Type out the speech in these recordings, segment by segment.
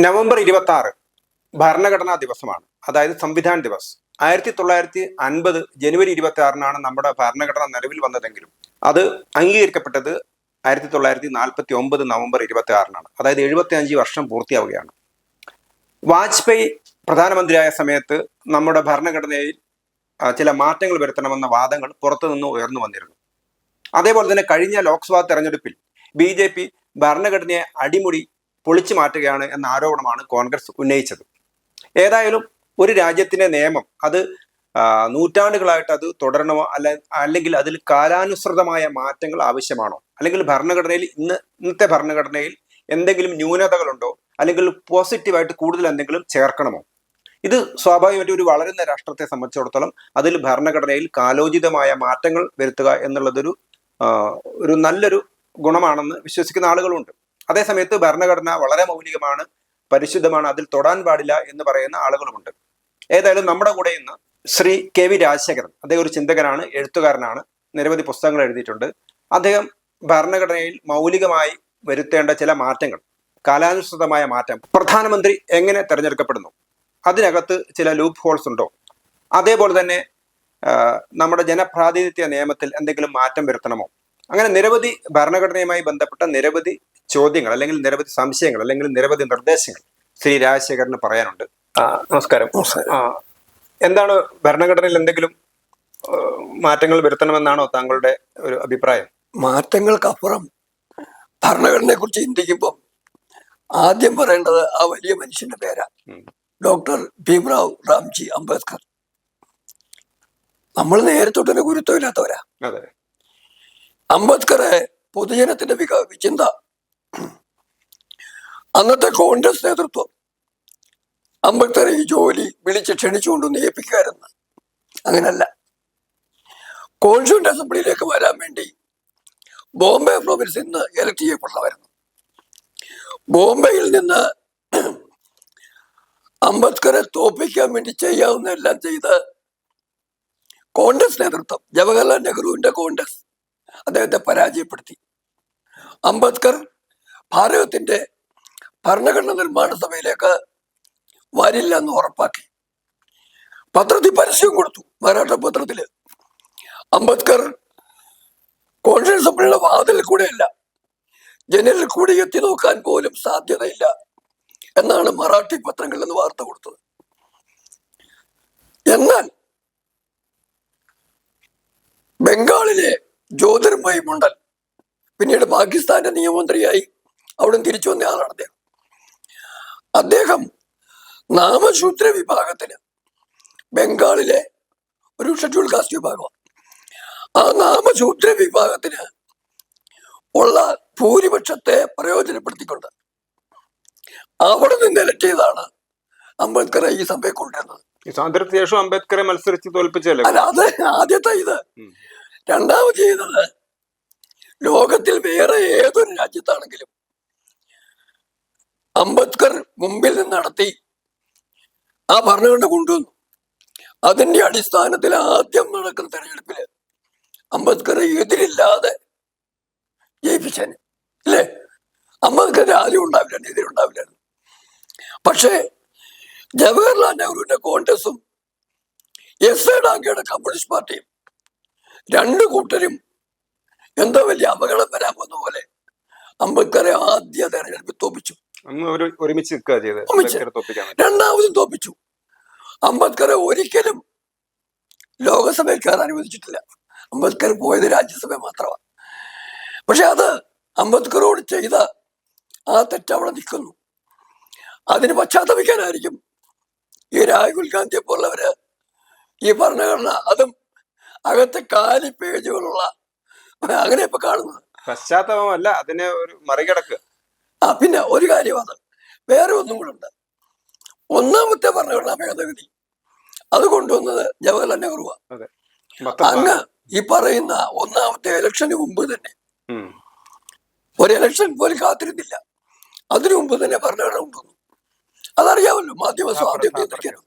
November 26 ഭരണഘടനാ ദിവസമാണ്. അതായത് സംവിധാൻ ദിവസ്. 1950 ജനുവരി 26-നാണ് നമ്മുടെ ഭരണഘടന നിലവിൽ വന്നതെങ്കിലും അത് അംഗീകരിക്കപ്പെട്ടത് 1949 നവംബർ 26-നാണ്. അതായത് 75 വർഷം പൂർത്തിയാവുകയാണ്. വാജ്പേയി പ്രധാനമന്ത്രിയായ സമയത്ത് നമ്മുടെ ഭരണഘടനയിൽ ചില മാറ്റങ്ങൾ വരുത്തണമെന്ന വാദങ്ങൾ പുറത്തുനിന്ന് ഉയർന്നു വന്നിരുന്നു. അതേപോലെ തന്നെ കഴിഞ്ഞ ലോക്സഭാ തെരഞ്ഞെടുപ്പിൽ BJP ഭരണഘടനയെ അടിമുടി പൊളിച്ചു മാറ്റുകയാണ് എന്ന ആരോപണമാണ് കോൺഗ്രസ് ഉന്നയിച്ചത്. ഏതായാലും ഒരു രാജ്യത്തിന്റെ നിയമം അത് നൂറ്റാണ്ടുകളായിട്ട് അത് തുടരണമോ അല്ലെങ്കിൽ അതിൽ കാലാനുസൃതമായ മാറ്റങ്ങൾ ആവശ്യമാണോ, അല്ലെങ്കിൽ ഭരണഘടനയിൽ ഇന്നത്തെ ഭരണഘടനയിൽ എന്തെങ്കിലും ന്യൂനതകളുണ്ടോ, അല്ലെങ്കിൽ പോസിറ്റീവായിട്ട് കൂടുതൽ എന്തെങ്കിലും ചേർക്കണമോ? ഇത് സ്വാഭാവികമായിട്ട് ഒരു വളരുന്ന രാഷ്ട്രത്തെ സംബന്ധിച്ചിടത്തോളം അതിൽ ഭരണഘടനയിൽ കാലോചിതമായ മാറ്റങ്ങൾ വരുത്തുക എന്നുള്ളതൊരു നല്ലൊരു ഗുണമാണെന്ന് വിശ്വസിക്കുന്ന ആളുകളുണ്ട്. അതേസമയത്ത് ഭരണഘടന വളരെ മൗലികമാണ്, പരിശുദ്ധമാണ്, അതിൽ തൊടാൻ പാടില്ല എന്ന് പറയുന്ന ആളുകളുമുണ്ട്. ഏതായാലും നമ്മുടെ കൂടെ ഇന്ന് ശ്രീ KV രാജശേഖരൻ. അദ്ദേഹം ഒരു ചിന്തകനാണ്, എഴുത്തുകാരനാണ്, നിരവധി പുസ്തകങ്ങൾ എഴുതിയിട്ടുണ്ട്. അദ്ദേഹം ഭരണഘടനയിൽ മൗലികമായി വരുത്തേണ്ട ചില മാറ്റങ്ങൾ, കാലാനുസൃതമായ മാറ്റം, പ്രധാനമന്ത്രി എങ്ങനെ തെരഞ്ഞെടുക്കപ്പെടുന്നു, അതിനകത്ത് ചില ലൂപ്പ് ഹോൾസ് ഉണ്ടോ, അതേപോലെ തന്നെ നമ്മുടെ ജനപ്രാതിനിധ്യ നിയമത്തിൽ എന്തെങ്കിലും മാറ്റം വരുത്തണമോ, അങ്ങനെ നിരവധി ഭരണഘടനയുമായി ബന്ധപ്പെട്ട നിരവധി ചോദ്യങ്ങൾ, അല്ലെങ്കിൽ നിരവധി സംശയങ്ങൾ, അല്ലെങ്കിൽ നിരവധി നിർദ്ദേശങ്ങൾ ശ്രീ രാജശേഖരന് പറയാനുണ്ട്. നമസ്കാരം. എന്താണ് ഭരണഘടനയിൽ എന്തെങ്കിലും മാറ്റങ്ങൾ വരുത്തണമെന്നാണോ താങ്കളുടെ ഒരു അഭിപ്രായം? മാറ്റങ്ങൾക്കപ്പുറം ഭരണഘടനയെ കുറിച്ച് ചിന്തിക്കുമ്പോൾ ആദ്യം പറയേണ്ടത് ആ വലിയ മനുഷ്യന്റെ പേരാ, ഡോക്ടർ ഭീംറാവ് റാംജി അംബേദ്കർ. നമ്മൾ നേരത്തൊട്ടൊരു ഗുരുത്വമില്ലാത്തവരാ. അംബേദ്കറെ പൊതുജനത്തിന്റെ ചിന്ത അന്നത്തെ കോൺഗ്രസ് നേതൃത്വം അംബേദ്കറെ ഈ ജോലി വിളിച്ച് ക്ഷണിച്ചുകൊണ്ടൊന്ന് ഏൽപ്പിക്കായിരുന്നു. അങ്ങനല്ല, കോൺസ്റ്റിറ്റ്യൂന്റ് അസംബ്ലിയിലേക്ക് വരാൻ വേണ്ടി ബോംബെ പ്രോവിൻസിൽ നിന്ന് എലക്ട് ചെയ്യപ്പെട്ടവരായിരുന്നു. ബോംബെയിൽ നിന്ന് അംബേദ്കറെ തോൽപ്പിക്കാൻ വേണ്ടി ചെയ്യാവുന്ന എല്ലാം ചെയ്ത് കോൺഗ്രസ് നേതൃത്വം, ജവഹർലാൽ നെഹ്റുവിന്റെ കോൺഗ്രസ് അദ്ദേഹത്തെ പരാജയപ്പെടുത്തി. അംബേദ്കർ ഭാരതത്തിന്റെ ഭരണഘടനാ നിർമ്മാണ സഭയിലേക്ക് വരില്ല എന്ന് ഉറപ്പാക്കി. പത്രത്തിൽ പരസ്യം കൊടുത്തു, മറാഠ പത്രത്തില്. അംബേദ്കർ കോൺഗ്രസ് അസംബ്ലിയുടെ വാതിൽ കൂടെയല്ല, ജനലിൽ കൂടി എത്തി നോക്കാൻ പോലും സാധ്യതയില്ല എന്നാണ് മറാഠി പത്രങ്ങളിൽ നിന്ന് വാർത്ത കൊടുത്തത്. എന്നാൽ ബംഗാളിലെ ജ്യോതിർമയി മണ്ഡൽ പിന്നീട് പാകിസ്ഥാന്റെ നിയമമന്ത്രിയായി അവിടെ തിരിച്ചു വന്ന ആളാണ് അദ്ദേഹം. അദ്ദേഹം നാമശൂദ്ര വിഭാഗത്തിന്, ബംഗാളിലെ ഒരു ഷെഡ്യൂൾ കാസ്റ്റ് വിഭാഗം, ആ നാമശൂദ്ര വിഭാഗത്തിന് ഉള്ള ഭൂരിപക്ഷത്തെ പ്രയോജനപ്പെടുത്തിക്കൊണ്ട് അവിടെ നിന്ന് എലക്ട് ചെയ്താണ് അംബേദ്കറെ ഈ സഭയെ കൊണ്ടുവരുന്നത്. ശേഷം അംബേദ്കറെ മത്സരിച്ച് തോൽപ്പിച്ചല്ലേ? അല്ല, അത് ആദ്യത്തെ ഇത്. രണ്ടാമത് ചെയ്തത്, ലോകത്തിൽ വേറെ ഏതൊരു രാജ്യത്താണെങ്കിലും അംബേദ്കർ മുമ്പിൽ നിന്ന് നടത്തി ആ ഭരണഘടന കൊണ്ടുവന്നു. അതിന്റെ അടിസ്ഥാനത്തിൽ ആദ്യം നടക്കുന്ന തെരഞ്ഞെടുപ്പില് അംബേദ്കറെ എതിരില്ലാതെ ജയിപ്പിച്ചേനെ, അല്ലേ? അംബേദ്കർ ആദ്യം ഉണ്ടാവില്ല, എതിരുണ്ടാവില്ലായിരുന്നു. പക്ഷേ ജവഹർലാൽ നെഹ്റുവിന്റെ കോൺഗ്രസും എസ് എ ഡാങ്കയുടെ കമ്മ്യൂണിസ്റ്റ് പാർട്ടിയും രണ്ടു കൂട്ടരും എന്തോ വലിയ അപകടം വരാൻ വന്ന പോലെ അംബേദ്കറെ ആദ്യ തെരഞ്ഞെടുപ്പിൽ തോപ്പിച്ചു. രണ്ടാമതും തോപ്പിച്ചു. അംബേദ്കറെ ഒരിക്കലും ലോകസഭയിൽ കയറാൻ അനുവദിച്ചിട്ടില്ല. അംബേദ്കർ പോയത് രാജ്യസഭ മാത്രമാണ്. പക്ഷെ അത് അംബേദ്കറോട് ചെയ്ത ആ തെറ്റവിടെ നിൽക്കുന്നു. അതിന് പശ്ചാത്തപിക്കാനായിരിക്കും ഈ രാഹുൽ ഗാന്ധിയെ പോലുള്ളവര് ഈ ഭരണഘടന, അതും അകത്തെ 4 പേജുകളുള്ള, അങ്ങനെ ഇപ്പൊ കാണുന്നത്. പശ്ചാത്തലമല്ല, അതിനെ ഒരു മറികടക്കുക. പിന്നെ ഒരു കാര്യം, അത് വേറെ ഒന്നും കൂടെ ഉണ്ട്. ഒന്നാമത്തെ ഭരണഘടനാ ഭേദഗതി അത് കൊണ്ടുവന്നത് ജവഹർലാൽ നെഹ്റുവാണ്. അങ്ങ് ഈ പറയുന്ന ഒന്നാമത്തെ ഇലക്ഷന് മുമ്പ് തന്നെ, ഒരു ഇലക്ഷൻ പോലും കാത്തിരുന്നില്ല, അതിനു മുമ്പ് തന്നെ ഭരണഘടന കൊണ്ടുവന്നു. അതറിയാമല്ലോ, മാധ്യമ സ്വാതന്ത്ര്യം.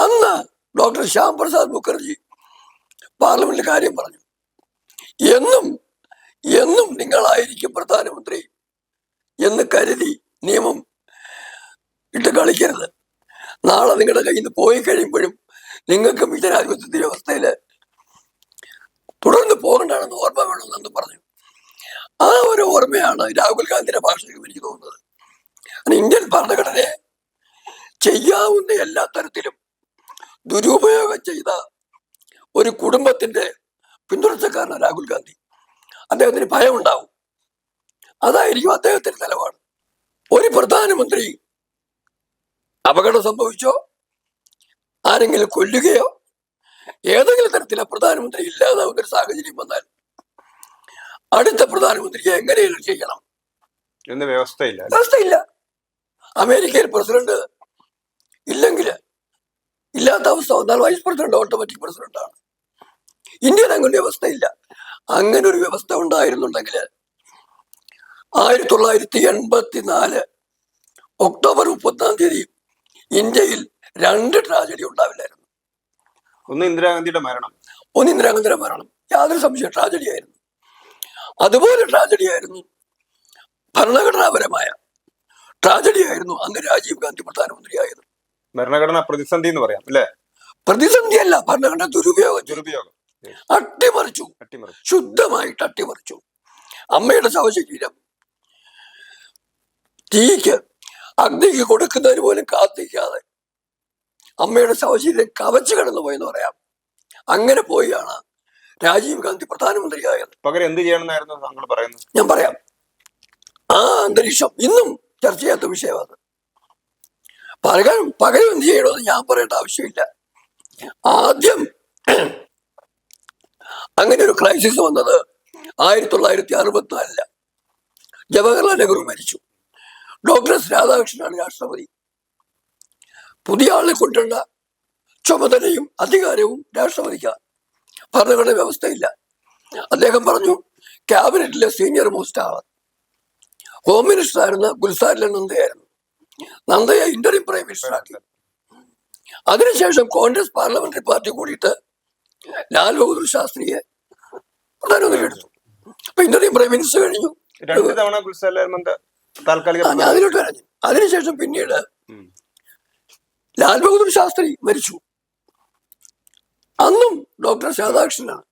അന്ന് ഡോക്ടർ ശ്യാം പ്രസാദ് മുഖർജി പാർലമെന്റിൽ കാര്യം പറഞ്ഞു, എന്നും എന്നും നിങ്ങളായിരിക്കും പ്രധാനമന്ത്രി എന്ന് കരുതി നിയമം ഇട്ട് കളിക്കരുത്. നാളെ നിങ്ങളുടെ കയ്യിൽ നിന്ന് പോയി കഴിയുമ്പോഴും നിങ്ങൾക്കും ഈ ജനാധിപത്യത്തിന്റെ വ്യവസ്ഥയില് തുടർന്ന് പോകണ്ടാണെന്ന് ഓർമ്മ വേണമെന്ന് പറഞ്ഞു. ആ ഒരു ഓർമ്മയാണ് രാഹുൽ ഗാന്ധിയുടെ ഭാഷയ്ക്ക് എനിക്ക് തോന്നുന്നത്. ഇന്ത്യൻ ഭരണഘടനയെ ചെയ്യാവുന്ന എല്ലാ തരത്തിലും ദുരുപയോഗം ചെയ്ത ഒരു കുടുംബത്തിന്റെ പിന്തുണച്ചക്കാരനാണ് രാഹുൽ ഗാന്ധി. അദ്ദേഹത്തിന് ഭയമുണ്ടാവും. അതായിരിക്കും അദ്ദേഹത്തിന്റെ നിലപാട്. ഒരു പ്രധാനമന്ത്രി അപകടം സംഭവിച്ചോ, ആരെങ്കിലും കൊല്ലുകയോ, ഏതെങ്കിലും തരത്തിലെ പ്രധാനമന്ത്രി ഇല്ലാതാവുന്ന ഒരു സാഹചര്യം വന്നാൽ അടുത്ത പ്രധാനമന്ത്രിയെ എങ്ങനെയും ചെയ്യണം എന്ന് വ്യവസ്ഥയില്ല. വ്യവസ്ഥയില്ല. അമേരിക്കയിൽ പ്രസിഡന്റ് ഇല്ലെങ്കിൽ ഇല്ലാത്ത അവസ്ഥ വന്നാൽ വൈസ് പ്രസിഡന്റ് ഓട്ടോമാറ്റിക് പ്രസിഡന്റാണ്. ഇന്ത്യയിൽ അങ്ങനെ വ്യവസ്ഥയില്ല. അങ്ങനെ ഒരു വ്യവസ്ഥ ഉണ്ടായിരുന്നുണ്ടെങ്കിൽ 1984 ഒക്ടോബർ 30 ഇന്ത്യയിൽ 2 ട്രാജഡി ഉണ്ടാവില്ലായിരുന്നു. ഒന്ന് ഇന്ദിരാഗാന്ധിയുടെ മരണം, യാതൊരു സംശയം ട്രാജഡി ആയിരുന്നു. അതുപോലെ ട്രാജഡി ആയിരുന്നു, ഭരണഘടനാപരമായ ട്രാജഡി ആയിരുന്നു അന്ന് രാജീവ് ഗാന്ധി പ്രധാനമന്ത്രിയായത്. ഭരണഘടനാ പ്രതിസന്ധി എന്ന് പറയാം അല്ലെ? പ്രതിസന്ധിയല്ല, ഭരണഘടന ദുരുപയോഗം അട്ടിമറിച്ചു, ശുദ്ധമായിട്ട് അട്ടിമറിച്ചു. അമ്മയുടെ ശവശരീരം തീക്ക് അഗ്നിക്ക് കൊടുക്കുന്നതിന് പോലും കാത്തിക്കാതെ അമ്മയുടെ ശവശരീരം കവച്ചു കടന്നുപോയെന്ന് പറയാം. അങ്ങനെ പോയാണ് രാജീവ് ഗാന്ധി പ്രധാനമന്ത്രിയായത്. പകരം എന്ത് ചെയ്യണമെന്നായിരുന്നു താങ്കൾ പറയുന്നത്? ഞാൻ പറയാം. ആ അന്തരീക്ഷം ഇന്നും ചർച്ച ചെയ്യാത്ത വിഷയമാണ്. പകരം എന്ത് ചെയ്യണമെന്ന് ഞാൻ പറയേണ്ട ആവശ്യമില്ല. ആദ്യം അങ്ങനെ ഒരു ക്രൈസിസ് വന്നത് 1964 ജവഹർലാൽ നെഹ്റു മരിച്ചു. ഡോക്ടർ എസ് രാധാകൃഷ്ണനാണ് രാഷ്ട്രപതി. പുതിയ ആളെ കൊണ്ടുള്ള ചുമതലയും അധികാരവും രാഷ്ട്രപതിക്ക്. ഭരണഘടന വ്യവസ്ഥയില്ല. അദ്ദേഹം പറഞ്ഞു ക്യാബിനറ്റിലെ സീനിയർ മോസ്റ്റ് ആള്. ഹോം മിനിസ്റ്റർ ആയിരുന്ന ഗുൽസാരിലാൽ നന്ദയായിരുന്നു. നന്ദയെ ഇന്ററിം പ്രൈം മിനിസ്റ്റർ ആക്കി. അതിനുശേഷം കോൺഗ്രസ് പാർലമെന്ററി പാർട്ടി കൂടിയിട്ട് ലാൽ ബഹദൂർ ശാസ്ത്രിയെ പ്രധാനമന്ത്രി എടുത്തു. അപ്പൊ ഇന്ററിം പ്രൈം മിനിസ്റ്റർ കഴിഞ്ഞു. അതിലോട്ട് പറഞ്ഞു. അതിനുശേഷം പിന്നീട് ലാൽ ബഹദൂർ ശാസ്ത്രി മരിച്ചു. അന്നും ഡോക്ടർ രാധാകൃഷ്ണനാണ്.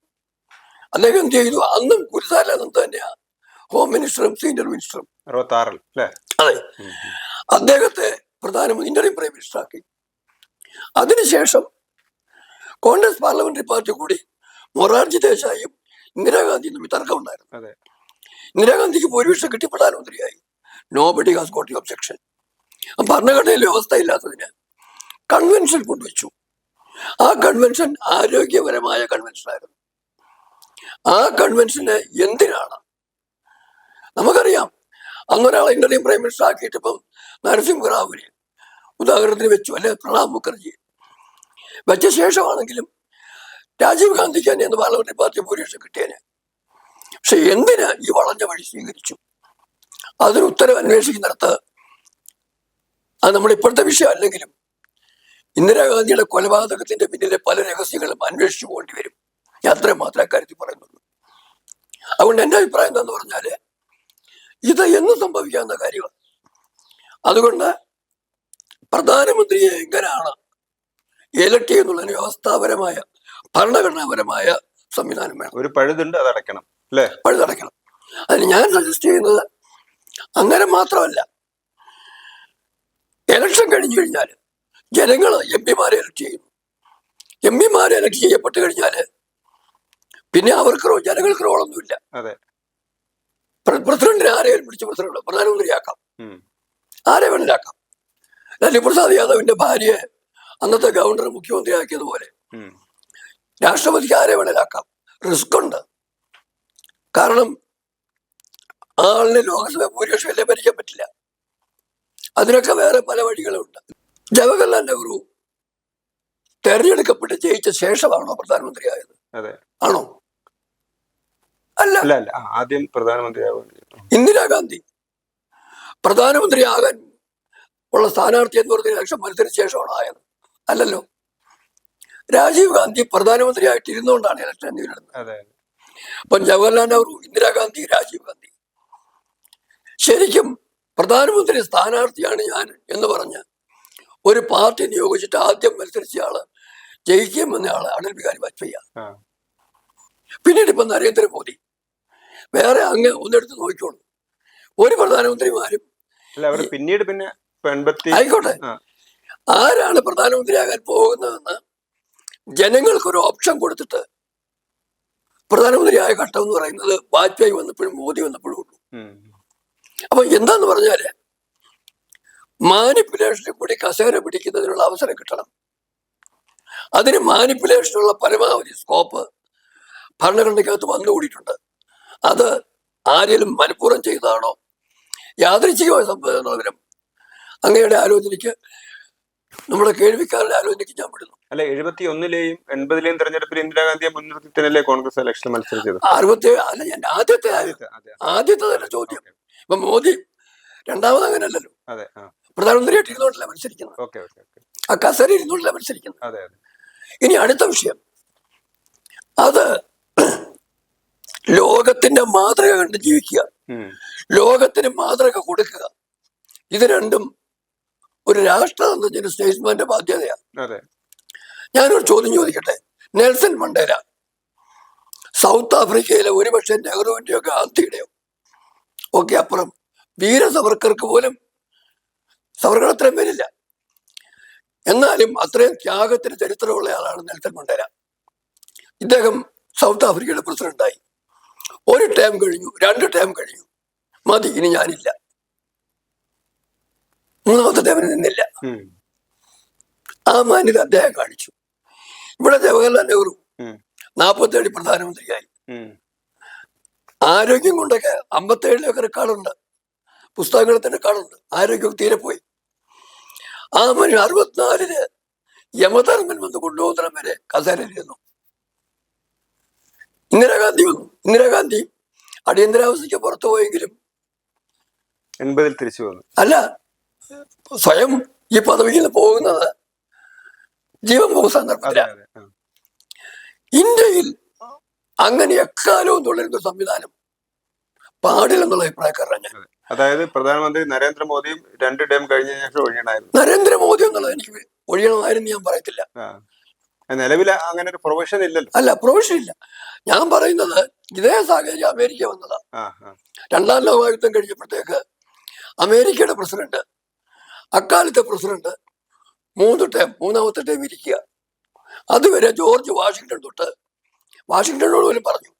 അദ്ദേഹം എന്ത് ചെയ്തു? അന്നും ഗുൽസാരിലാൽ നന്ദ തന്നെയാണ് ഹോം മിനിസ്റ്ററും സീനിയർ മിനിസ്റ്ററും. 66 അതെ, അദ്ദേഹത്തെ പ്രധാനമന്ത്രി ഇന്ററിം പ്രൈം മിനിസ്റ്റർ ആക്കി. അതിനുശേഷം കോൺഗ്രസ് പാർലമെന്ററി പാർട്ടി കൂടി മൊറാർജി ദേശായിയും ഇന്ദിരാഗാന്ധിയും തമ്മിൽ തർക്കമുണ്ടായിരുന്നു. ഇന്ദിരാഗാന്ധിക്ക് ഭൂരിപക്ഷം കിട്ടി പ്രധാനമന്ത്രിയായി. Nobody has got U objection. ഭരണഘടനയിൽ വ്യവസ്ഥ ഇല്ലാത്തതിന് കൺവെൻഷൻ കൊണ്ടുവച്ചു. ആ കൺവെൻഷൻ ആരോഗ്യപരമായ കൺവെൻഷനായിരുന്നു. ആ കൺവെൻഷന് എന്തിനാണ് നമുക്കറിയാം. അന്നൊരാളെ ഇന്ററിം പ്രൈം മിനിസ്റ്റർ ആക്കിയിട്ട് ഇപ്പം നരസിംഹറാവുവിനെ ഉദാഹരണത്തിന് വെച്ചു, അല്ലെ പ്രണാബ് മുഖർജി വെച്ച ശേഷമാണെങ്കിലും രാജീവ് ഗാന്ധിക്ക് തന്നെ എന്ന് പാർലമെന്ററി പാർട്ടി ഭൂരിപക്ഷം കിട്ടിയേനെ. പക്ഷെ എന്തിന് ഈ വളഞ്ഞ വഴി സ്വീകരിച്ചു? അതിന് ഉത്തരവ് അന്വേഷിക്കുന്നിടത്ത് അത് നമ്മുടെ ഇപ്പോഴത്തെ വിഷയം അല്ലെങ്കിലും ഇന്ദിരാഗാന്ധിയുടെ കൊലപാതകത്തിന്റെ പിന്നിലെ പല രഹസ്യങ്ങളും അന്വേഷിച്ചു പോകേണ്ടി വരും. ഞാൻ അത്രയും മാത്രമേ അക്കാര്യത്തിൽ പറയുന്നുള്ളൂ. അതുകൊണ്ട് എൻ്റെ അഭിപ്രായം എന്താന്ന് പറഞ്ഞാല് ഇത് എന്ന് സംഭവിക്കാവുന്ന കാര്യമാണ്. അതുകൊണ്ട് പ്രധാനമന്ത്രിയെ എങ്ങനെയാണ് എലക്ട് ചെയ്യുന്നുള്ളതിന് വ്യവസ്ഥാപരമായ ഭരണഘടനാപരമായ സംവിധാനം വേണം. ഒരു പഴുതുണ്ട്, അത് അടയ്ക്കണം അല്ലേ? പഴുതടയ്ക്കണം. അതിന് ഞാൻ സജസ്റ്റ് ചെയ്യുന്നത് അങ്ങനെ മാത്രമല്ല, എലക്ഷൻ കഴിഞ്ഞു കഴിഞ്ഞാൽ ജനങ്ങൾ എം പിമാരെ എലക്ട് ചെയ്യുന്നു. എം പിമാരെ എലക്ട് ചെയ്യപ്പെട്ട് കഴിഞ്ഞാല് പിന്നെ അവർക്ക് ജനങ്ങൾക്ക് റോളൊന്നുമില്ല. പ്രസിഡന്റിനെ ആരെയും പിടിച്ച് പ്രധാനമന്ത്രിയാക്കാം, ആരെ വേണേലാക്കാം. ലാലു പ്രസാദ് യാദവിന്റെ ഭാര്യയെ അന്നത്തെ ഗവർണർ മുഖ്യമന്ത്രിയാക്കിയതുപോലെ രാഷ്ട്രപതിക്ക് ആരെ വേണേലാക്കാം. റിസ്ക് ഉണ്ട്. കാരണം ആളിനെ ലോകസഭ ഭൂരിപക്ഷമല്ലേ ഭരിക്കാൻ പറ്റില്ല. അതിനൊക്കെ വേറെ പല വഴികളുണ്ട്. ജവഹർലാൽ നെഹ്റു തെരഞ്ഞെടുക്കപ്പെട്ട് ജയിച്ച ശേഷമാണോ പ്രധാനമന്ത്രിയായത്? ആണോ? അല്ല. ആദ്യം പ്രധാനമന്ത്രിയാകും. ഇന്ദിരാഗാന്ധി പ്രധാനമന്ത്രിയാകാൻ ഉള്ള സ്ഥാനാർത്ഥി എന്ന് പറഞ്ഞ ഇലക്ഷൻ മത്സരിച്ച ശേഷമാണ് ആയത്. അല്ലല്ലോ. രാജീവ് ഗാന്ധി പ്രധാനമന്ത്രിയായിട്ട് ഇരുന്നുകൊണ്ടാണ് ഇലക്ഷൻ നേരിടുന്നത്. അപ്പം ജവഹർലാൽ നെഹ്റു, ഇന്ദിരാഗാന്ധി, രാജീവ് ഗാന്ധി ശരിക്കും പ്രധാനമന്ത്രി സ്ഥാനാർത്ഥിയാണ് ഞാൻ എന്ന് പറഞ്ഞ് ഒരു പാർട്ടി നിയോഗിച്ചിട്ട് ആദ്യം മത്സരിച്ച ആള് ജയിക്കും എന്ന ആള് അടൽ ബിഹാരി വാജ്പേയി. പിന്നീട് ഇപ്പൊ നരേന്ദ്രമോദി. വേറെ അങ്ങ് ഒന്നെടുത്ത് നോക്കിക്കോളൂ, ഒരു പ്രധാനമന്ത്രിമാരും പിന്നീട് പിന്നെ ആയിക്കോട്ടെ, ആരാണ് പ്രധാനമന്ത്രിയാകാൻ പോകുന്നതെന്ന് ജനങ്ങൾക്കൊരു ഓപ്ഷൻ കൊടുത്തിട്ട് പ്രധാനമന്ത്രിയായ ഘട്ടം എന്ന് പറയുന്നത് വാജ്പേയി വന്നപ്പോഴും മോദി വന്നപ്പോഴും ഉള്ളൂ. അപ്പൊ എന്താന്ന് പറഞ്ഞാല് മാനിപ്പുലേഷനിൽ കൂടി കസേര പിടിക്കുന്നതിനുള്ള അവസരം കിട്ടണം. അതിന് മാനിപ്പുലേഷനുള്ള പരമാവധി സ്കോപ്പ് ഭരണഘടനയ്ക്കകത്ത് വന്നുകൂടിയിട്ടുണ്ട്. അത് ആരെങ്കിലും മനഃപൂർവ്വം ചെയ്തതാണോ യാദൃച്ഛികമായ സംഭവം അങ്ങയുടെ ആലോചനയ്ക്ക്, നമ്മുടെ കേൾവിക്കാരുടെ ആലോചനയ്ക്ക് ഞാൻ വിടുന്നു. അല്ല, 71-ലെയും 80-ലെയും തെരഞ്ഞെടുപ്പിൽ ഇന്ദിരാഗാന്ധിയെ മുൻനിർത്തിയല്ലേ കോൺഗ്രസ് ഇലക്ഷൻ മത്സരിച്ചത്? 67 അല്ല, ഞാൻ ആദ്യത്തെ തന്നെ ചോദ്യം. ഇപ്പൊ മോദി രണ്ടാമത് അങ്ങനല്ലല്ലോ, പ്രധാനമന്ത്രിയായിട്ട് ഇരുന്നോണ്ടല്ല മത്സരിക്കുന്നത്, ആ കസേര ഇരുന്നോണ്ടല്ല മത്സരിക്കുന്നത്. ഇനി അടുത്ത വിഷയം, അത് ലോകത്തിന്റെ മാതൃക കണ്ട് ജീവിക്കുക, ലോകത്തിന് മാതൃക കൊടുക്കുക. ഇത് രണ്ടും ഒരു രാഷ്ട്രതന്ത്രജ്ഞന് സ്റ്റേറ്റ്സ്മാന്റെ ബാധ്യതയാണ്. ഞാനൊരു ചോദ്യം ചോദിക്കട്ടെ. നെൽസൺ മണ്ടേല സൗത്ത് ആഫ്രിക്കയിലെ ഒരുപക്ഷെ നെഹ്റുവിന്റെയോ ഗാന്ധിയുടെയോ ഒക്കെ അപ്പുറം വീര സവർക്കർക്ക് പോലും സവർക്കർ അത്രയും വരില്ല, എന്നാലും അത്രയും ത്യാഗത്തിന് ചരിത്രമുള്ള ആളാണ് നെൽസൺ മണ്ടേല. ഇദ്ദേഹം സൗത്ത് ആഫ്രിക്കയുടെ പ്രസിഡന്റായി. ഒരു ടേം കഴിഞ്ഞു, 2 ടേം കഴിഞ്ഞു, മതി, ഇനി ഞാനില്ല. 3ാമത്തെ ടേമിന് നിന്നില്ല. ആ മാന്യത അദ്ദേഹം കാണിച്ചു. ഇവിടെ ജവഹർലാൽ നെഹ്റു 47 പ്രധാനമന്ത്രിയായി. ആരോഗ്യം കൊണ്ടൊക്കെ 57-ലൊക്കെ റെക്കോർഡുണ്ട്, പുസ്തകങ്ങളത്തിന് റെക്കോർഡുണ്ട്. ആരോഗ്യം തീരെ പോയി. ആ മനുഷ്യൻ 64-ല് യമധർമ്മൻ വന്ന് കൊണ്ടുപോകുന്നിടം വരെ കസേരയിലിരുന്നു. ഇന്ദിരാഗാന്ധി വന്നു. ഇന്ദിരാഗാന്ധി അടിയന്തരാവസ്ഥയ്ക്ക് പുറത്തു പോയെങ്കിലും 80-ൽ തിരിച്ചു വന്നു. അല്ല, സ്വയം ഈ പദവിയിൽ നിന്ന് പോകുന്നത് ജീവൻ പോകുന്ന സന്ദർഭത്തിലാണ്. ഇന്ത്യയിൽ അങ്ങനെ എക്കാലവും തുടരുന്ന സംവിധാനം പാടില്ലെന്നുള്ള അഭിപ്രായക്കാരനാണ് ഞാൻ. അതായത് പ്രധാനമന്ത്രി നരേന്ദ്രമോദിയും 2 ടേം കഴിഞ്ഞ ശേഷം ഒഴിയണമായിരുന്നു. നരേന്ദ്രമോദി എന്നുള്ളത് എനിക്ക് ഒഴിയണമായിരുന്നു ഞാൻ പറയത്തില്ല. നിലവിൽ അങ്ങനെ ഒരു പ്രൊവിഷൻ ഇല്ലല്ലോ. അല്ല, പ്രൊവിഷൻ ഇല്ല. ഞാൻ പറയുന്നത് ഇതേ സാഹചര്യം അമേരിക്ക വന്നതാ. 2ാം ലോകയുദ്ധം കഴിഞ്ഞപ്പോഴത്തേക്ക് അമേരിക്കയുടെ പ്രസിഡന്റ്, അക്കാലത്തെ പ്രസിഡന്റ് 3 ടേം, 3ാമത്തെ ടേം ഇരിക്കുക. അതുവരെ ജോർജ് വാഷിങ്ടൺ തൊട്ട് വാഷിങ്ടണോട് പോലും പറഞ്ഞു.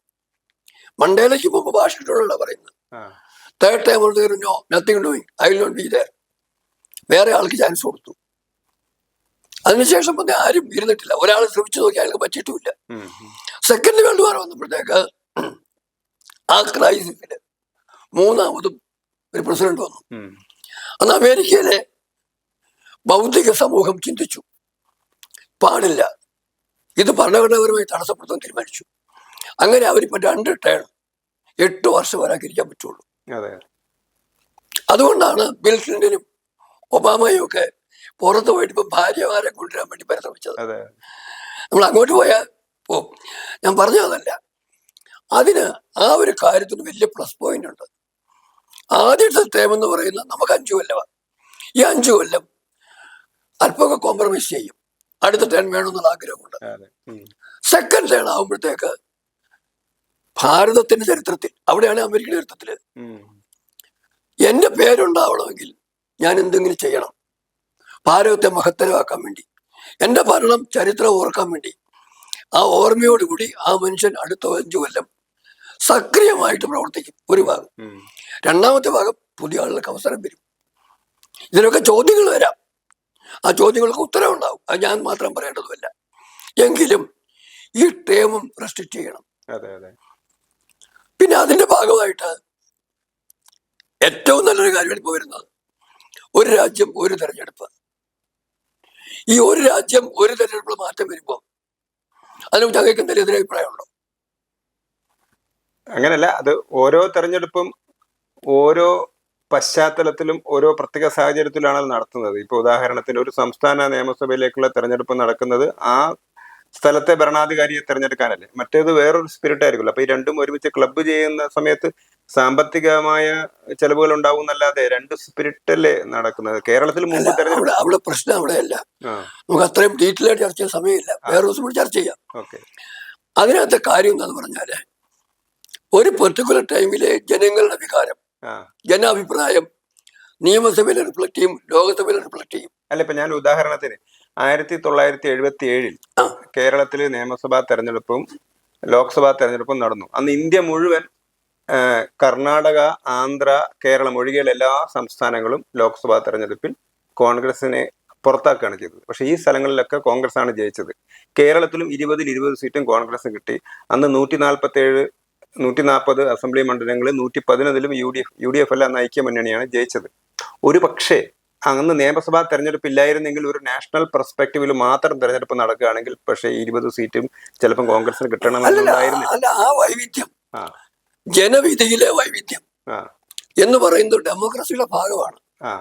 മണ്ടേലയ്ക്ക് മുമ്പ് വാഷിങ്ടണോടാണ് പറയുന്നത്, 3rd time no, nothing doing, I will not be there. വേറെ ആൾക്ക് ചാൻസ് കൊടുത്തു. അതിനുശേഷം പിന്നെ ആരും ഇരുന്നിട്ടില്ല. ഒരാൾ ശ്രമിച്ചു നോക്കി, അയാൾക്ക് പറ്റിയിട്ടുമില്ല. സെക്കൻഡ് വേൾഡ് വാർ വന്നപ്പോഴത്തേക്ക് ആ ക്രൈസിസില് 3ാമതും ഒരു പ്രസിഡന്റ് വന്നു. അന്ന് അമേരിക്കയിലെ ബൗദ്ധിക സമൂഹം ചിന്തിച്ചു, പാടില്ല, ഇത് ഭരണഘടനാപരമായി തടസ്സപ്പെടുത്താൻ തീരുമാനിച്ചു. അങ്ങനെ അവരിപ്പോ 2 ടേം 8 വർഷം വരെ ഇരിക്കാൻ പറ്റുള്ളൂ. അതുകൊണ്ടാണ് ബിൽ ക്ലിന്റനും ഒബാമയും ഒക്കെ പുറത്ത് പോയിട്ട് ഇപ്പൊ ഭാര്യമാരെ കൊണ്ടുവരാൻ വേണ്ടി പരിശ്രമിച്ചത്. നമ്മൾ അങ്ങോട്ട് പോയാൽ ഞാൻ പറഞ്ഞതല്ല. അതിന് ആ ഒരു കാര്യത്തിന് വലിയ പ്ലസ് പോയിന്റ് ഉണ്ട്. ആദ്യത്തെ ടേം എന്ന് പറയുന്നത് നമുക്ക് 5 കൊല്ലമാണ്. ഈ 5 കൊല്ലം അല്പമൊക്കെ കോംപ്രമൈസ് ചെയ്യും, അടുത്ത ടേം വേണമെന്നുള്ള ആഗ്രഹമുണ്ട്. സെക്കൻഡ് ടേം ആകുമ്പോഴത്തേക്ക് ഭാരതത്തിന്റെ ചരിത്രത്തിൽ, അവിടെയാണ് അമേരിക്കയുടെ ചരിത്രത്തില് എന്റെ പേരുണ്ടാവണമെങ്കിൽ ഞാൻ എന്തെങ്കിലും ചെയ്യണം, ഭാരതത്തെ മഹത്തരമാക്കാൻ വേണ്ടി, എന്റെ ഭരണം ചരിത്രം ഓർക്കാൻ വേണ്ടി. ആ ഓർമ്മയോടുകൂടി ആ മനുഷ്യൻ അടുത്ത 5 കൊല്ലം സക്രിയമായിട്ട് പ്രവർത്തിക്കും. ഒരു ഭാഗം. 2ാമത്തെ ഭാഗം പുതിയ ആളുകൾക്ക് അവസരം വരും. ഇതിനൊക്കെ ചോദ്യങ്ങൾ വരാം, ആ ചോദ്യങ്ങൾക്ക് ഉത്തരം ഉണ്ടാവും. അത് ഞാൻ മാത്രം പറയേണ്ടതുമല്ല. എങ്കിലും ഈ ടേമും റെസ്ട്രിക്ട് ചെയ്യണം. പിന്നെ അതിന്റെ ഭാഗമായിട്ട് ഏറ്റവും നല്ലൊരു കാര്യമാണ് ഇപ്പോൾ വരുന്നത്, ഒരു രാജ്യം ഒരു തെരഞ്ഞെടുപ്പ്. ഈ ഒരു രാജ്യം ഒരു തെരഞ്ഞെടുപ്പ് മാറ്റം വരുമ്പോൾ അതിനെക്കുറിച്ച് അങ്ങേക്ക് എന്തെങ്കിലും എതിരഭിപ്രായമുണ്ടോ? അങ്ങനല്ല, അത് ഓരോ തെരഞ്ഞെടുപ്പും ഓരോ പശ്ചാത്തലത്തിലും ഓരോ പ്രത്യേക സാഹചര്യത്തിലാണ് അത് നടത്തുന്നത്. ഇപ്പൊ ഉദാഹരണത്തിന് ഒരു സംസ്ഥാന നിയമസഭയിലേക്കുള്ള തെരഞ്ഞെടുപ്പ് നടക്കുന്നത് ആ സ്ഥലത്തെ ഭരണാധികാരിയെ തെരഞ്ഞെടുക്കാനല്ലേ. മറ്റേത് വേറൊരു സ്പിരിറ്റ് ആയിരിക്കുമല്ലോ. അപ്പൊ ഈ രണ്ടും ഒരുമിച്ച് ക്ലബ്ബ് ചെയ്യുന്ന സമയത്ത് സാമ്പത്തികമായ ചെലവുകൾ ഉണ്ടാവും എന്നല്ലാതെ രണ്ട് സ്പിരിറ്റല്ലേ നടക്കുന്നത്. കേരളത്തിൽ അല്ല, മുമ്പ് തെരഞ്ഞെടുപ്പ്. അവിടെ പ്രശ്നം അവിടെയല്ല. ആ നമുക്ക് അത്രയും ഡീറ്റെയിൽ ആയിട്ട് ചർച്ച ചെയ്യാൻ സമയമില്ല, വേറെ ദിവസം കൂടി ചർച്ച ചെയ്യാം. ഓക്കെ. അതിനകത്തെ കാര്യം എന്താന്ന് പറഞ്ഞാല്, ഒരു പെർട്ടിക്കുലർ ടൈമിലെ ജനങ്ങളുടെ വികാരം, ആ ജനാഭിപ്രായം നിയമസഭയിൽ റിഫ്ലക്ട് ചെയ്യും, ലോകസഭയിൽ റിഫ്ലക്ട് ചെയ്യും. അല്ല, ഇപ്പൊ ഞാൻ ഉദാഹരണത്തിന് 1977 ആ. കേരളത്തില് നിയമസഭാ തെരഞ്ഞെടുപ്പും ലോക്സഭാ തെരഞ്ഞെടുപ്പും നടന്നു. അന്ന് ഇന്ത്യ മുഴുവൻ കർണാടക, ആന്ധ്ര, കേരളം ഒഴികെയുള്ള എല്ലാ സംസ്ഥാനങ്ങളും ലോക്സഭാ തെരഞ്ഞെടുപ്പിൽ കോൺഗ്രസിനെ പുറത്താക്കുകയാണ് ചെയ്തത്. പക്ഷെ ഈ സ്ഥലങ്ങളിലൊക്കെ കോൺഗ്രസ് ആണ് ജയിച്ചത്. കേരളത്തിലും 20 സീറ്റും കോൺഗ്രസ് കിട്ടി. അന്ന് 140 അസംബ്ലി മണ്ഡലങ്ങളിൽ 111 യു ഡി എഫ് അല്ല, അന്ന് ഐക്യമുന്നണിയാണ് ജയിച്ചത്. ഒരു പക്ഷേ അന്ന് നിയമസഭാ തെരഞ്ഞെടുപ്പ് ഇല്ലായിരുന്നെങ്കിൽ ഒരു നാഷണൽ പെർസ്പെക്റ്റീവിൽ മാത്രം തെരഞ്ഞെടുപ്പ് നടക്കുകയാണെങ്കിൽ പക്ഷേ 20 സീറ്റും ചിലപ്പം കോൺഗ്രസിന് കിട്ടണമെന്നുണ്ടായിരുന്നു. അല്ല, ആ വൈവിധ്യം, ആ ജനവിധിയിലെ വൈവിധ്യം ആ എന്ന് പറയുന്നത് ഡെമോക്രസിയുടെ ഭാഗമാണ്. ആ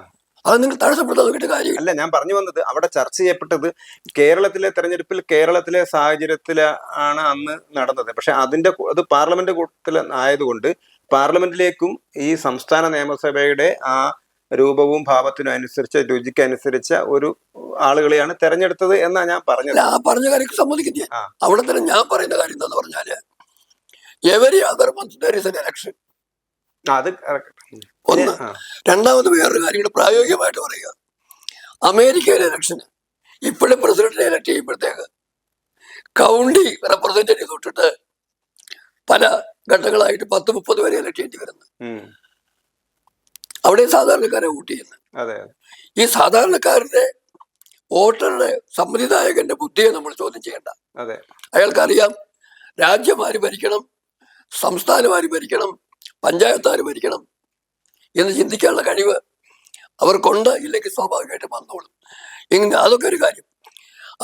അത് നിങ്ങൾ തടസ്സപ്പെടുത്താൻ നോക്കിയിട്ട് കാര്യമില്ല. അല്ല, ഞാൻ പറഞ്ഞു വന്നത് അവിടെ ചർച്ച ചെയ്യപ്പെട്ടത് കേരളത്തിലെ തെരഞ്ഞെടുപ്പിൽ കേരളത്തിലെ സാഹചര്യത്തിലാണ് അന്ന് നടന്നത്. പക്ഷെ അത് പാർലമെന്റ് കൂട്ടത്തിൽ ആയതുകൊണ്ട് പാർലമെന്റിലേക്കും ഈ സംസ്ഥാന നിയമസഭയുടെ ആ രൂപവും ഭാവത്തിനും അനുസരിച്ച് രുചിക്കനുസരിച്ച ഒരു ആളുകളെയാണ് തെരഞ്ഞെടുത്തത് എന്നാ ഞാൻ പറഞ്ഞത്. ആ പറഞ്ഞ കാര്യം സമ്മതിക്കുന്നേ. ആ. അവിടെ തന്നെ ഞാൻ പറയുന്ന കാര്യം എന്താന്ന് പറഞ്ഞാല്, every other month there is an election. അത് ഒന്ന്. രണ്ടാമത് വേറൊരു കാര്യം കൂടെ പ്രായോഗികമായിട്ട് പറയുക. അമേരിക്കയിലെ ഇലക്ഷന് ഇപ്പോഴും പ്രസിഡന്റിനെ ഇലക്ട് ചെയ്യുമ്പോഴത്തേക്ക് കൗണ്ടി റെപ്രസെന്റേറ്റീവ് തൊട്ടിട്ട് പല ഘട്ടങ്ങളായിട്ട് 10-30 വരെ ഇലക്ട് ചെയ്യേണ്ടി വരുന്നു. അവിടെ സാധാരണക്കാരെ വോട്ട് ചെയ്യുന്നത്. അതെ. ഈ സാധാരണക്കാരുടെ വോട്ടറുടെ സമ്മതിദായകന്റെ ബുദ്ധിയെ നമ്മൾ ചോദ്യം ചെയ്യേണ്ട. അതെ. അയാൾക്കറിയാം രാജ്യം ആര് ഭരിക്കണം, സംസ്ഥാനം ആര് ഭരിക്കണം, പഞ്ചായത്ത് ആര് ഭരിക്കണം എന്ന് ചിന്തിക്കാനുള്ള കഴിവ് അവർക്കുണ്ട്. ഇല്ലെങ്കിൽ സ്വാഭാവികമായിട്ട് വന്നോളും. ഇങ്ങനെ അതൊക്കെ ഒരു കാര്യം.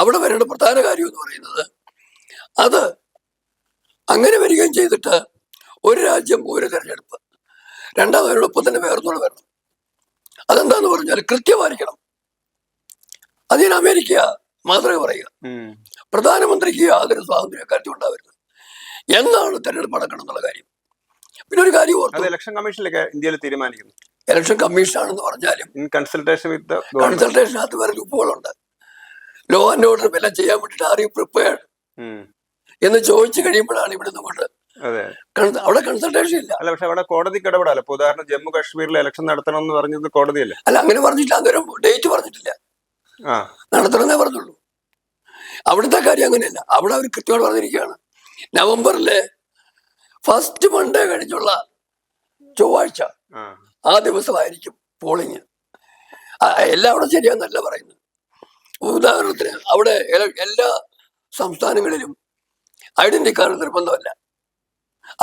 അവിടെ വരേണ്ട പ്രധാന കാര്യം എന്ന് പറയുന്നത്, അത് അങ്ങനെ വരികയും ചെയ്തിട്ട് ഒരു രാജ്യം ഒരു തെരഞ്ഞെടുപ്പ്, രണ്ടാമതൊപ്പം തന്നെ വേറൊന്നുകൂടെ വരണം. അതെന്താന്ന് പറഞ്ഞാൽ കൃത്യമായിരിക്കണം. അതിന് അമേരിക്ക മാത്രമേ പറയുക. പ്രധാനമന്ത്രിക്ക് യാതൊരു സ്വാതന്ത്ര്യ കാര്യത്തിൽ ഉണ്ടാവരുത് എന്നാണ് തെരഞ്ഞെടുപ്പ് നടക്കണം എന്നുള്ള കാര്യം. പിന്നെ ഒരു കാര്യം ഓർത്തു, ഇലക്ഷൻ കമ്മീഷനിലേക്ക് ഇന്ത്യയിൽ തീരുമാനിക്കുന്നു. ഇലക്ഷൻ കമ്മീഷൻ ആണെന്ന് പറഞ്ഞാലും കൺസൾട്ടേഷൻ വിത്ത് കൺസൾട്ടേഷനകത്ത് വേറെ ഗ്രൂപ്പുകളുണ്ട്. ലോ ആൻഡ് ഓർഡർ എല്ലാം ചെയ്യാൻ വേണ്ടിയിട്ട് ആരെയും പ്രിപ്പയർഡ് എന്ന് ചോദിച്ചു കഴിയുമ്പോഴാണ് ഇവിടെ കൊണ്ട് അവിടെ കൺസൾട്ടേഷൻ ഇല്ല. അല്ല, പക്ഷെ അവിടെ കോടതിക്ക് ഇടപെടാലോ. ഇപ്പൊ ഉദാഹരണം ജമ്മു കാശ്മീരിൽ ഇലക്ഷൻ നടത്തണം എന്ന് പറഞ്ഞത് കോടതിയല്ലേ? അല്ല, അങ്ങനെ പറഞ്ഞിട്ടില്ല. അന്നേരം ഡേറ്റ് പറഞ്ഞിട്ടില്ല, നടത്തണമെന്നേ പറഞ്ഞുള്ളൂ. അവിടുത്തെ കാര്യം അങ്ങനെയല്ല. അവിടെ അവർ കൃത്യമായിട്ട് പറഞ്ഞിരിക്കുകയാണ്, നവംബറിലെ ഫസ്റ്റ് മൺഡേ കഴിഞ്ഞുള്ള ചൊവ്വാഴ്ച ആ ദിവസമായിരിക്കും പോളിങ്. എല്ലാം അവിടെ ശരിയാന്നല്ല പറയുന്നത്. ഉദാഹരണത്തിന് അവിടെ എല്ലാ സംസ്ഥാനങ്ങളിലും ഐഡന്റി കാർഡ് നിർബന്ധമല്ല.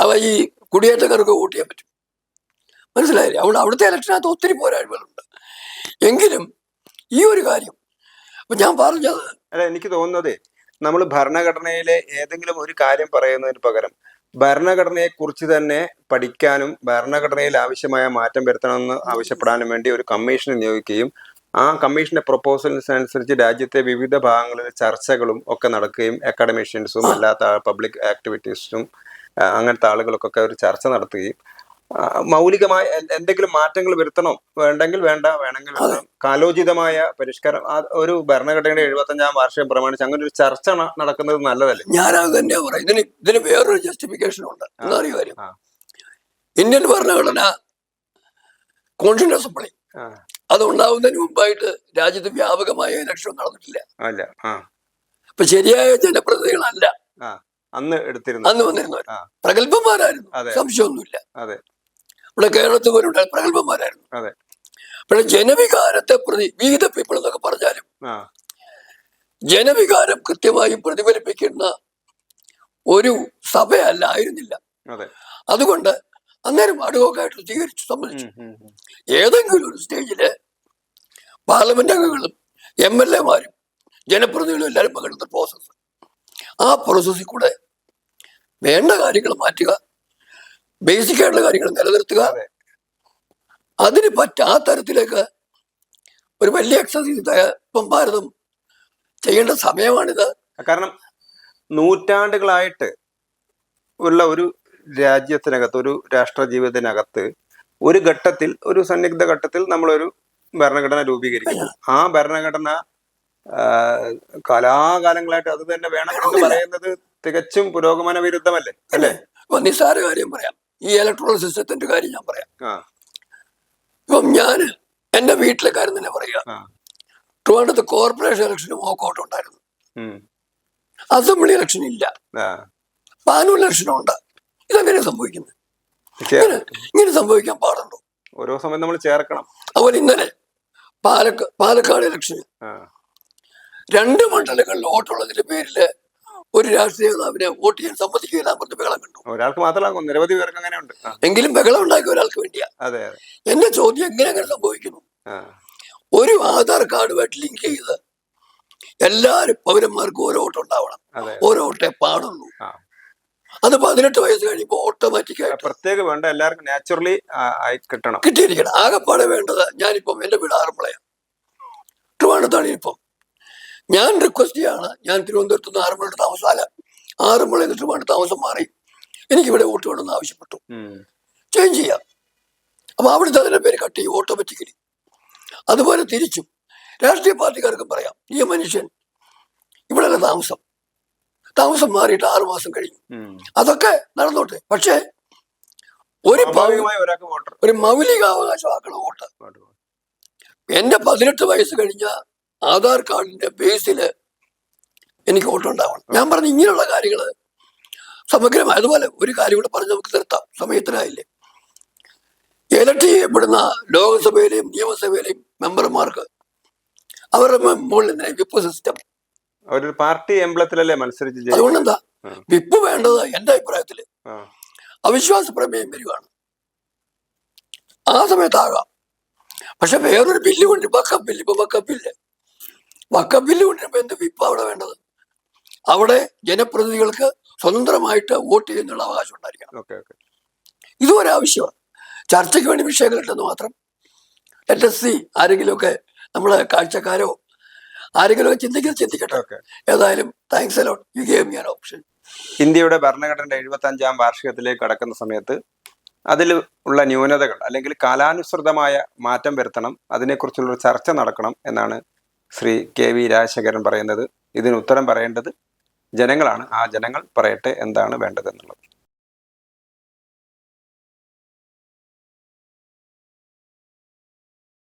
അവ ഈ കുടിയേറ്റക്കാർക്ക് വോട്ട് ചെയ്യാൻ പറ്റും. മനസ്സിലായില്ലേ? അവിടെ അവിടുത്തെ ഇലക്ഷനകത്ത് ഒത്തിരി പോരായ്മകളുണ്ട്. എങ്കിലും ഈ ഒരു കാര്യം അപ്പൊ ഞാൻ പറഞ്ഞത്, അല്ല, എനിക്ക് തോന്നുന്നതേ, നമ്മൾ ഭരണഘടനയിലെ ഏതെങ്കിലും ഒരു കാര്യം പറയുന്നതിന് പകരം ഭരണഘടനയെ കുറിച്ച് തന്നെ പഠിക്കാനും ഭരണഘടനയിൽ ആവശ്യമായ മാറ്റം വരുത്തണമെന്ന് ആവശ്യപ്പെടാനും വേണ്ടി ഒരു കമ്മീഷനെ നിയോഗിക്കുകയും ആ കമ്മീഷന്റെ പ്രൊപ്പോസൽസിനനുസരിച്ച് രാജ്യത്തെ വിവിധ ഭാഗങ്ങളിൽ ചർച്ചകളും ഒക്കെ നടക്കുകയും അക്കാഡമിഷ്യൻസും അല്ലാത്ത പബ്ലിക് ആക്ടിവിറ്റീസും അങ്ങനത്തെ ആളുകൾക്കൊക്കെ ഒരു ചർച്ച നടത്തുകയും മൗലികമായ എന്തെങ്കിലും മാറ്റങ്ങൾ വരുത്തണോ, വേണ്ടെങ്കിൽ വേണ്ട, വേണമെങ്കിൽ കാലോചിതമായ പരിഷ്കാരം, ഒരു ഭരണഘടനയുടെ 75-ാം വാർഷികം പ്രമാണിച്ച് അങ്ങനെ ഒരു ചർച്ച നടക്കുന്നത് നല്ലതല്ലേ? ഞാനത് തന്നെയാ പറയാം. ഇതിന് വേറൊരു ജസ്റ്റിഫിക്കേഷൻ ഉണ്ട്. എന്നറിയ കാര്യം, ഇന്ത്യൻ ഭരണഘടന കോൺസ്റ്റിറ്റ്യൂഷൻ അസംബ്ലി അത് ഉണ്ടാവുന്നതിന് മുമ്പായിട്ട് രാജ്യത്ത് വ്യാപകമായ ഇലക്ഷൻ നടന്നിട്ടില്ല. അപ്പൊ ശരിയായ ജനപ്രതിനിധികളല്ല അന്ന് വന്നിരുന്നവർ. പ്രഗത്ഭന്മാരായിരുന്നു, സംശയമൊന്നുമില്ല. ഇവിടെ കേരളത്തിൽ പോലും പ്രഗത്ഭന്മാരായിരുന്നു. പക്ഷെ ജനവികാരത്തെ വി ദ പീപ്പിൾ എന്നൊക്കെ പറഞ്ഞാലും ജനവികാരം കൃത്യമായി പ്രതിഫലിപ്പിക്കുന്ന ഒരു സഭയല്ല ആയിരുന്നില്ല. അതുകൊണ്ട് അന്നേരം അഡ്വോക്കായിട്ട് സ്വീകരിച്ചു, സംബന്ധിച്ചു. ഏതെങ്കിലും ഒരു സ്റ്റേജില് പാർലമെന്റ് അംഗങ്ങളും MLA-മാരും ജനപ്രതിനിധികളും എല്ലാവരും പങ്കെടുത്ത പ്രോസസ്സ്, ആ പ്രോസസ്സിൽ കൂടെ വേണ്ട കാര്യങ്ങൾ മാറ്റുക, ബേസിക് ആയിട്ടുള്ള കാര്യങ്ങൾ നിലനിർത്തുക. അതിന് ആ തരത്തിലേക്ക് ഒരു വലിയ എക്സസൈസ് ഇപ്പം ഭാരതം ചെയ്യേണ്ട സമയമാണിത്. കാരണം നൂറ്റാണ്ടുകളായിട്ട് ഉള്ള ഒരു രാജ്യത്തിനകത്ത്, ഒരു രാഷ്ട്ര ജീവിതത്തിനകത്ത് ഒരു ഘട്ടത്തിൽ, ഒരു സന്നിഗ്ധ ഘട്ടത്തിൽ നമ്മളൊരു ഭരണഘടന രൂപീകരിക്കുന്നു. ആ ഭരണഘടന കാലാകാലങ്ങളായിട്ട് അത് തന്നെ വേണം എന്ന് പറയുന്നത് തികച്ചും പുരോഗമന വിരുദ്ധമല്ലേ? അല്ലേ? ഇപ്പൊ നിസ്സാര കാര്യം പറയാം, ഈ ഇലക്ട്രോണിക് സിസ്റ്റത്തിന്റെ കാര്യം ഞാൻ പറയാം. ഇപ്പം ഞാന് എന്റെ വീട്ടിലെ കാര്യം തന്നെ പറയുക. ട്രിവാൻഡ്രത്ത് കോർപ്പറേഷൻ ഇലക്ഷന് വാക്കൗട്ട് ഉണ്ടായിരുന്നു, അസംബ്ലി ഇലക്ഷൻ ഇല്ല, പാനൂർ ഇലക്ഷനും ഉണ്ട്. ഇതെങ്ങനെ സംഭവിക്കുന്നത്? ഇങ്ങനെ സംഭവിക്കാൻ പാടുണ്ടോ? ഓരോ സമയം നമ്മൾ ചേർക്കണം. അതുപോലെ ഇന്നലെ പാലക്കാട് ഇലക്ഷന് 2 മണ്ഡലങ്ങളിൽ വോട്ടുള്ളതിന്റെ പേരില് ഒരു രാഷ്ട്രീയ നേതാവിനെ വോട്ട് ചെയ്യാൻ സമ്മതിക്കില്ല പറഞ്ഞ് ബഹളം കണ്ടു. ഒരാൾക്ക് മാത്രമല്ല, നിരവധി പേർക്ക് അങ്ങനെയുണ്ട്. എങ്കിലും ബഹളം ഉണ്ടാക്കിയ ഒരാൾക്ക് വേണ്ടിയാ. എന്റെ ചോദ്യം, എങ്ങനെ അങ്ങനെ സംഭവിക്കുന്നു? ഒരു ആധാർ കാർഡുമായിട്ട് ലിങ്ക് ചെയ്ത് എല്ലാരും പൗരന്മാർക്കും ഓരോ വോട്ട് ഉണ്ടാവണം, ഓരോ വോട്ടേ പാടുള്ളൂ. അത് 18 വയസ്സ് കഴിയുമ്പോൾ ഓട്ടോമാറ്റിക്കായിട്ട് പ്രത്യേക വേണ്ട, എല്ലാവർക്കും നാച്ചുറലി കിട്ടിയിരിക്കണം. ആകെപ്പാടെ വേണ്ടത്, ഞാനിപ്പം എന്റെ വീട് ആറന്മുളയാണ്, ട്രിവാൻഡ്രത്താണ്. ഇപ്പം ഞാൻ റിക്വസ്റ്റ് ചെയ്യാണ്, ഞാൻ തിരുവനന്തപുരത്ത് നിന്ന് ആറന്മുള താമസമല്ല, ആറന്മുളയിൽ നിന്ന് ട്രിവാൻഡ്രം താമസം മാറി എനിക്കിവിടെ വോട്ട് വേണമെന്ന് ആവശ്യപ്പെട്ടു. ചേഞ്ച് ചെയ്യാം. അപ്പൊ അവിടുത്തെ അതിന്റെ പേര് കട്ട് ചെയ്യും ഓട്ടോമാറ്റിക്കലി. അതുപോലെ തിരിച്ചും രാഷ്ട്രീയ പാർട്ടിക്കാർക്കും പറയാം, ഈ മനുഷ്യൻ ഇവിടെ താമസം മാറിയിട്ട് 6 മാസം കഴിഞ്ഞു, അതൊക്കെ നടന്നോട്ടെ. പക്ഷേ ഒരു മൗലികാവകാശമാക്കണം വോട്ട്. എന്റെ 18 വയസ്സ് കഴിഞ്ഞ ആധാർ കാർഡിന്റെ ബേസില് എനിക്ക് വോട്ടുണ്ടാവണം. ഞാൻ പറഞ്ഞ ഇങ്ങനെയുള്ള കാര്യങ്ങള് സമഗ്രമായി. അതുപോലെ ഒരു കാര്യം കൂടെ പറഞ്ഞ് നമുക്ക് നിർത്താം, സമയത്തിനായില്ലേ. എലക്ട് ചെയ്യപ്പെടുന്ന ലോകസഭയിലെയും നിയമസഭയിലെയും മെമ്പർമാർക്ക് അവരുടെ മുകളിൽ വിപ്പ് സിസ്റ്റം, ഒരു പാർട്ടി എംബ്ലത്തിലല്ലേ മത്സരിച്ച്. അതുകൊണ്ടെന്താ വിപ്പ് വേണ്ടത്? എന്റെ അഭിപ്രായത്തില് അവിശ്വാസ പ്രമേയം വരികയാണ്, ആ സമയത്താകാം. പക്ഷെ വേറൊരു ബില്ല് കൊണ്ട് വക്കഫ് ബില്ല്, ഇപ്പൊ വക്കഫ് ബില്ല് കൊണ്ടിരുമ്പോ എന്ത് വിപ്പ് അവിടെ വേണ്ടത്? അവിടെ ജനപ്രതിനിധികൾക്ക് സ്വതന്ത്രമായിട്ട് വോട്ട് ചെയ്യുന്നുള്ള അവകാശം ഉണ്ടായിരിക്കണം. ഇതും ഒരാവശ്യമാണ്. ചർച്ചയ്ക്ക് വേണ്ടി വിഷയങ്ങളിട്ടെന്ന് മാത്രം. ലെറ്റ് us see, ആരെങ്കിലുമൊക്കെ നമ്മളെ കാഴ്ചക്കാരോ ആരെങ്കിലും ചിന്തിക്കട്ടെ. ഏതായാലും thanks a lot, you gave me an option. ഇന്ത്യയുടെ ഭരണഘടനയുടെ 75ാം വാർഷികത്തിലേക്ക് കടക്കുന്ന സമയത്ത് അതിൽ ഉള്ള ന്യൂനതകൾ അല്ലെങ്കിൽ കാലാനുസൃതമായ മാറ്റം വരുത്തണം, അതിനെക്കുറിച്ചുള്ള ചർച്ച നടക്കണം എന്നാണ് ശ്രീ KV രാജശേഖരൻ പറയുന്നത്. ഇതിന് ഉത്തരം പറയേണ്ടത് ജനങ്ങളാണ്. ആ ജനങ്ങൾ പറയട്ടെ എന്താണ് വേണ്ടതെന്നുള്ളത്.